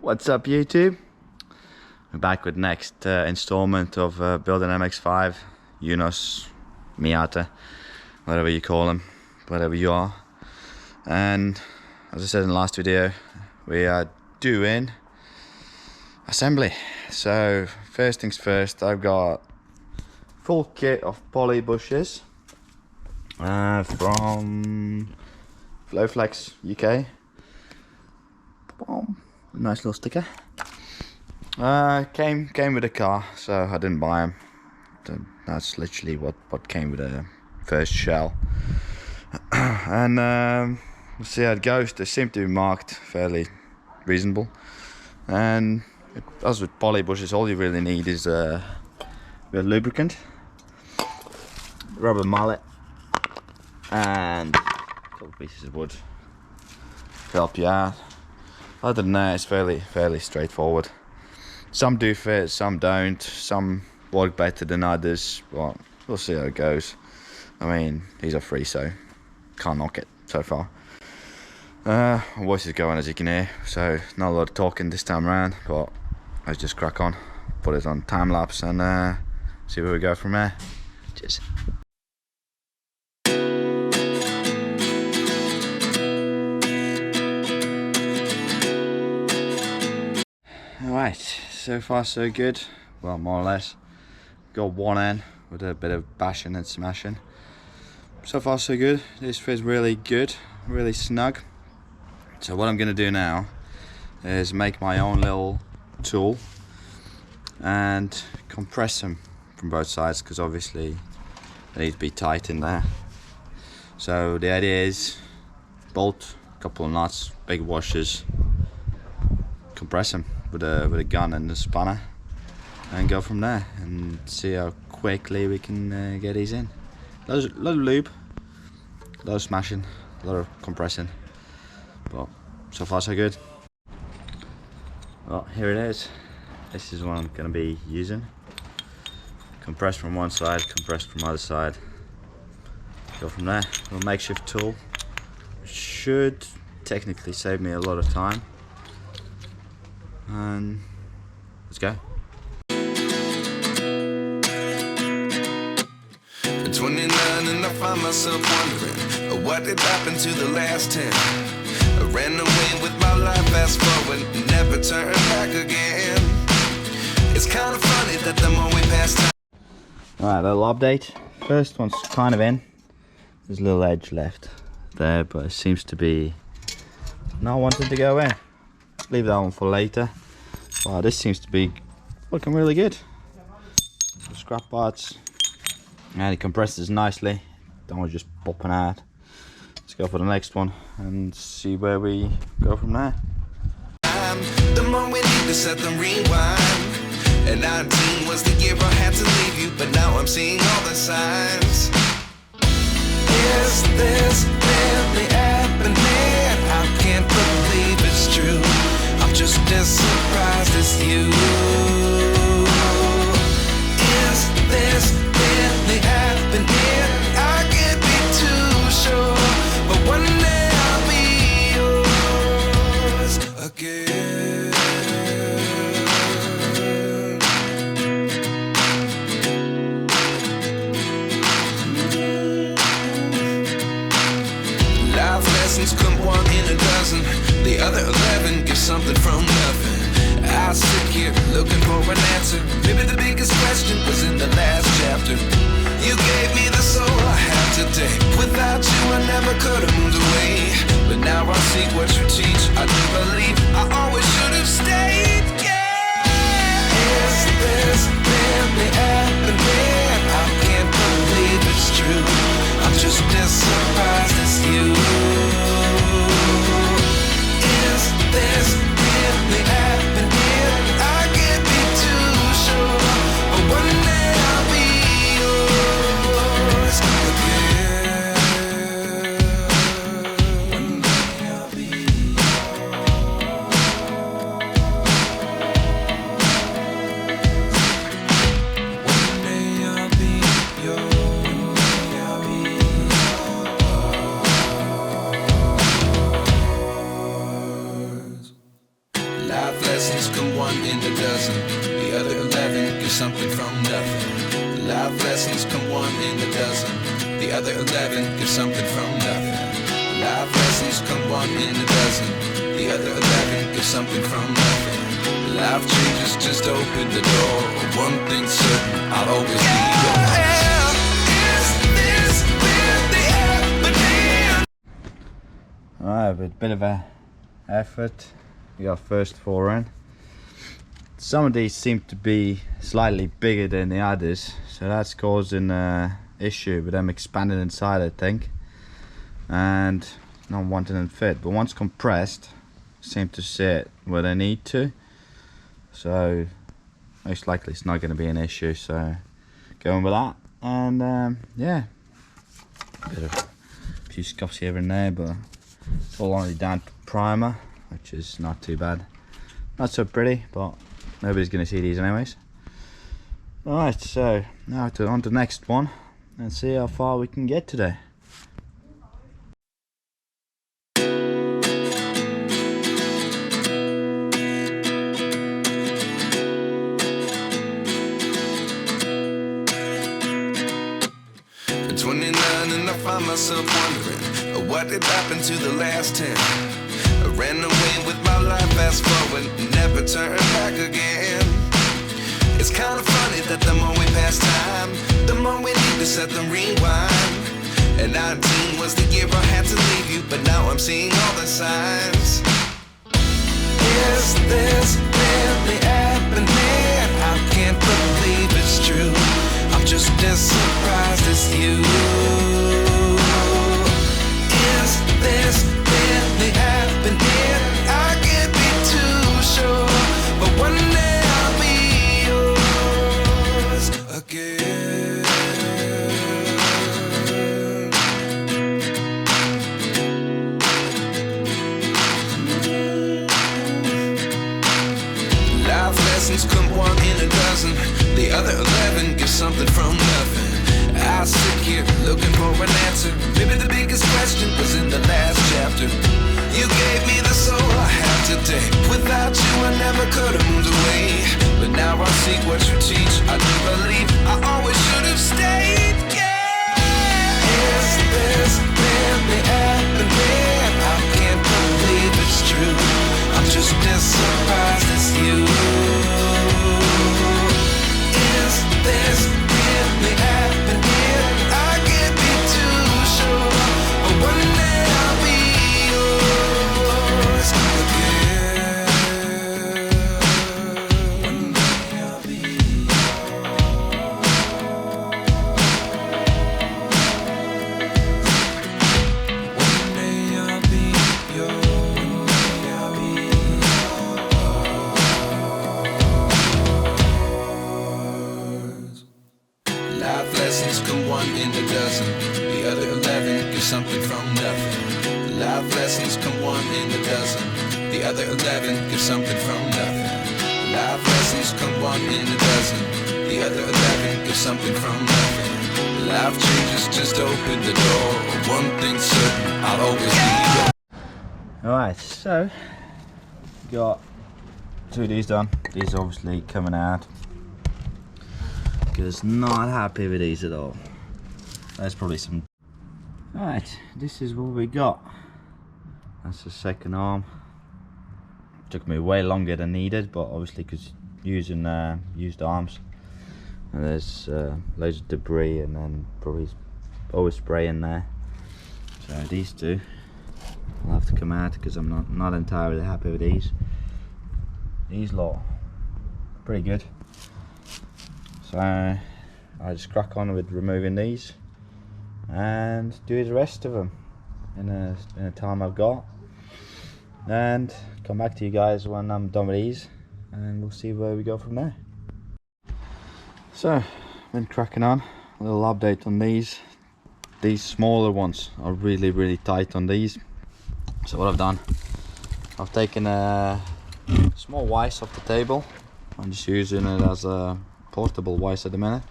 What's up, YouTube? We're back with next installment of building Mx5, Eunos, Miata, whatever you call them, whatever you are. And as I said in the last video, we are doing assembly. So first things first, I've got full kit of polybushes from Flo-Flex UK. Boom. Nice little sticker. Came with a car, so I didn't buy them. That's literally what came with the first shell. And we'll see how it goes. They seem to be marked fairly reasonable. And as with polybushes, all you really need is a bit of lubricant, rubber mallet, and a couple pieces of wood to help you out. Other than that, it's fairly straightforward. Some do fit, some don't. Some work better than others. Well, we'll see how it goes. I mean, these are free, so can't knock it so far. My voice is going, as you can hear, so not a lot of talking this time around, but let's just crack on. Put it on time lapse and see where we go from there. Cheers. Alright, so far so good. Well, more or less. Got one end with a bit of bashing and smashing. So far so good. This fits really good, really snug. So what I'm going to do now is make my own little tool and compress them from both sides, because obviously they need to be tight in there. So the idea is bolt a couple of nuts, big washers, compress them with a gun and a spanner, and go from there and see how quickly we can get these in. A lot of lube, a lot of smashing, a lot of compressing, but so far so good. Well, here it is. This is what I'm going to be using. Compress from one side, compress from the other side. Go from there. A little makeshift tool. Should technically save me a lot of time. And let's go. 29 and I find myself wondering what did happen to the last 10. I ran away with my life, fast forward, never turn back again. It's kind of funny that the more we pass time. Alright, little update. First one's kind of in. There's a little edge left there, but it seems to be not wanting to go in. Leave that one for later. Wow, this seems to be looking really good. The scrap parts, and it compresses nicely. That one's just popping out. Let's go for the next one and see where we go from there. The more we need to set the rewind. And 19 was the year I had to leave you, but now I'm seeing all the signs. Is this really happening? I can't believe it's true. I'm just as surprised as you. Is this really happening? I can't be too sure, but one day I'll be yours again. Life lessons come one in a dozen. The other 11 give something from nothing. I sit here looking for an answer. Maybe the biggest question was in the last chapter. You gave me the soul I have today. Without you I never could have moved away. But now I see what you teach. I do believe I always should have stayed. Yeah. Is this really happening? I can't believe it's true. I'm just as surprised as you. Is this really happening? I can't be too sure, but one day I'll be yours again. One day I'll be yours. Life lessons come one in a dozen. The other 11 get something from nothing. Life lessons come one in a dozen. The other 11 get something from nothing. Life lessons come one in a dozen. The other 11 get something from nothing. Life changes just open the door. One thing's certain, I'll always be yours. Alright, with a bit of a effort, we got first 4 in. Some of these seem to be slightly bigger than the others, so that's causing an issue with them expanding inside, I think, and not wanting them to fit. But once compressed, seem to sit where they need to, so most likely it's not going to be an issue. So going with that, and yeah, bit of a few scuffs here and there, but it's all only down to primer, which is not too bad. Not so pretty, but nobody's going to see these anyways. Alright, so now on to the next one and see how far we can get today. At 29 and I find myself wondering what did happen to the last 10. I ran away with my life, fast forward, never turn back again. It's kind of funny that the more we pass time, the more we need to set the rewind. And 19 was the year I had to leave you, but now I'm seeing all the signs. Is this really happening? I can't believe it's true. I'm just as surprised as you. Is this really happening? I can't be too sure, but one day I'll be yours again. Life lessons come one in a dozen. The other 11 get something from nothing. I sit here looking for an answer. Maybe the biggest question was in the last chapter. You gave me the soul I have today. Without you I never could have moved away. But now I see what you teach. I do believe I always should have stayed. Yeah. Is this really happening? I can't believe it's true. I'm just as surprised as you. Is this really happening? I can't be too sure, but one day I'll be yours again. One day I'll be yours. One day I'll be yours. One day I'll be yours. Life lessons come one in a dozen. The other 11 get something from nothing. Life lessons come one in a dozen. The other 11 get something from nothing. Life lessons come one in a dozen. The other 11 get something from nothing. Life changes just open the door. One thing's certain, I'll always be yours. Alright, so got 2 of these done. These are obviously coming out, because not happy with these at all. There's probably some. Alright, this is what we got. That's the second arm. Took me way longer than needed, but obviously because using used arms, and there's loads of debris and then probably overspray in there. So these two will have to come out because I'm not entirely happy with these. These lot pretty good. So I just crack on with removing these and do the rest of them in a time I've got, and come back to you guys when I'm done with these, and we'll see where we go from there. So been cracking on, a little update on these. These smaller ones are really tight on these. So what I've done, I've taken a small vise off the table. I'm just using it as a portable vise at the minute.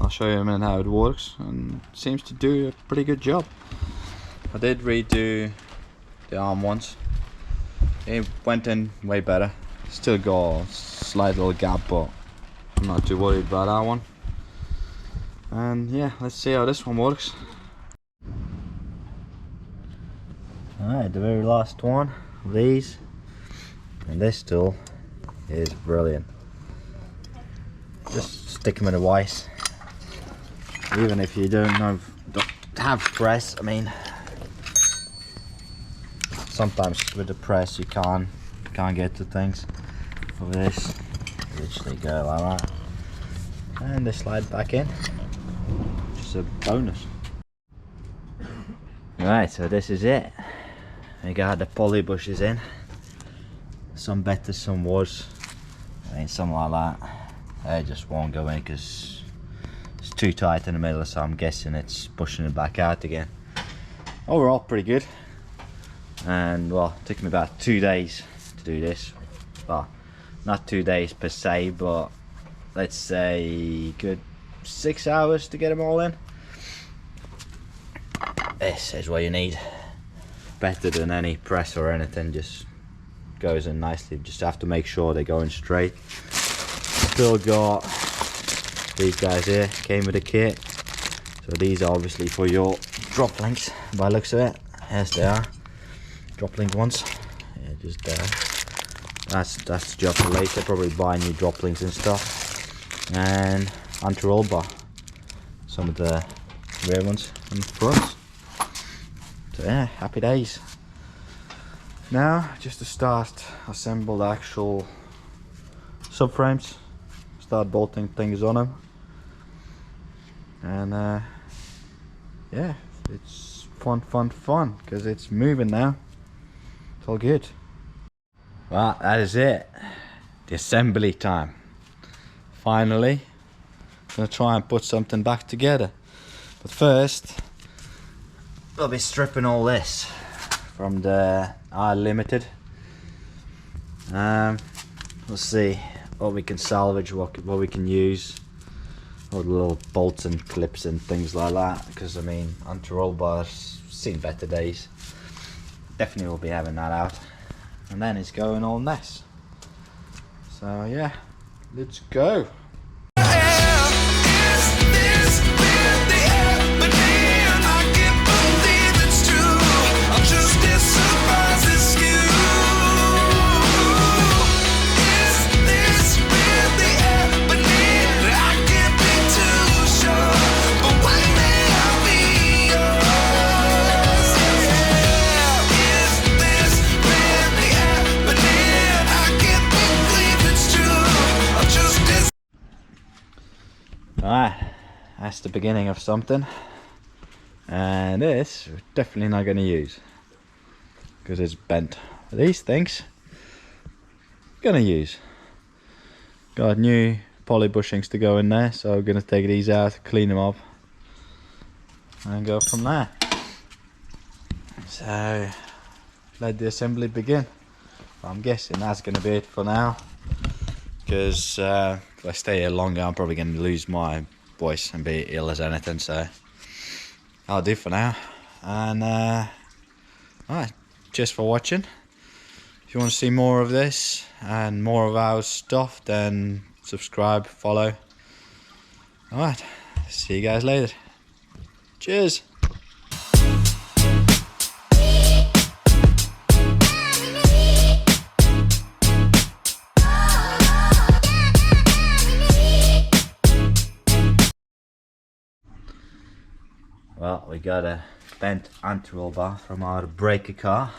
I'll show you in a minute how it works, and it seems to do a pretty good job. I did redo the arm once. it went in way better. Still got a slight little gap, but I'm not too worried about that one. And yeah, let's see how this one works. Alright, the very last one of these, and this tool is brilliant. Just stick them in a vise. Even if you don't have press, I mean, sometimes with the press you can't get to things. With this, literally go like that, and they slide back in. Just a bonus. Right, so this is it. We got the polybushes in. Some better, some worse. I mean, something like that. They just won't go in because it's too tight in the middle, so I'm guessing it's pushing it back out again. Overall, pretty good. And well, it took me about 2 days to do this. Well, not 2 days per se, but let's say good 6 hours to get them all in. This is what you need. Better than any press or anything, just goes in nicely. Just have to make sure they're going straight. Still got these guys here, came with a kit. So these are obviously for your drop links by the looks of it. Yes, they are. Drop link ones. Yeah, just that's the job for later. Probably buy new drop links and stuff. And anti-roll bar. Some of the rear ones and fronts. So yeah, happy days. Now, just to start, assemble the actual subframes, start bolting things on them, and yeah, it's fun, because it's moving now. It's all good. Well, that is it. The assembly time. Finally, I'm gonna try and put something back together. But first, we'll be stripping all this from the R Limited. We'll see what we can salvage, what we can use, all the little bolts and clips and things like that. Because I mean, anti-roll bars, seen better days. Definitely will be having that out, and then it's going all this. So yeah, let's go. Alright, that's the beginning of something, and this we're definitely not going to use because it's bent. These things we're going to use. Got new poly bushings to go in there, so we're going to take these out, clean them up, and go from there. So let the assembly begin. I'm guessing that's going to be it for now, because if I stay here longer I'm probably going to lose my voice and be ill as anything, so I'll do for now. And alright, just for watching. If you want to see more of this and more of our stuff, then subscribe, follow. Alright, see you guys later. Cheers. Well, we got a bent anti-roll bar from our breaker car.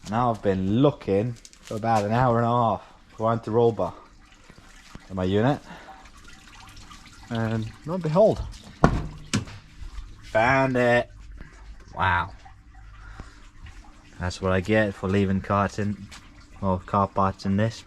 Now I've been looking for about an hour and a half for anti-roll bar in my unit, and lo and behold, found it. Wow, that's what I get for leaving car parts in this.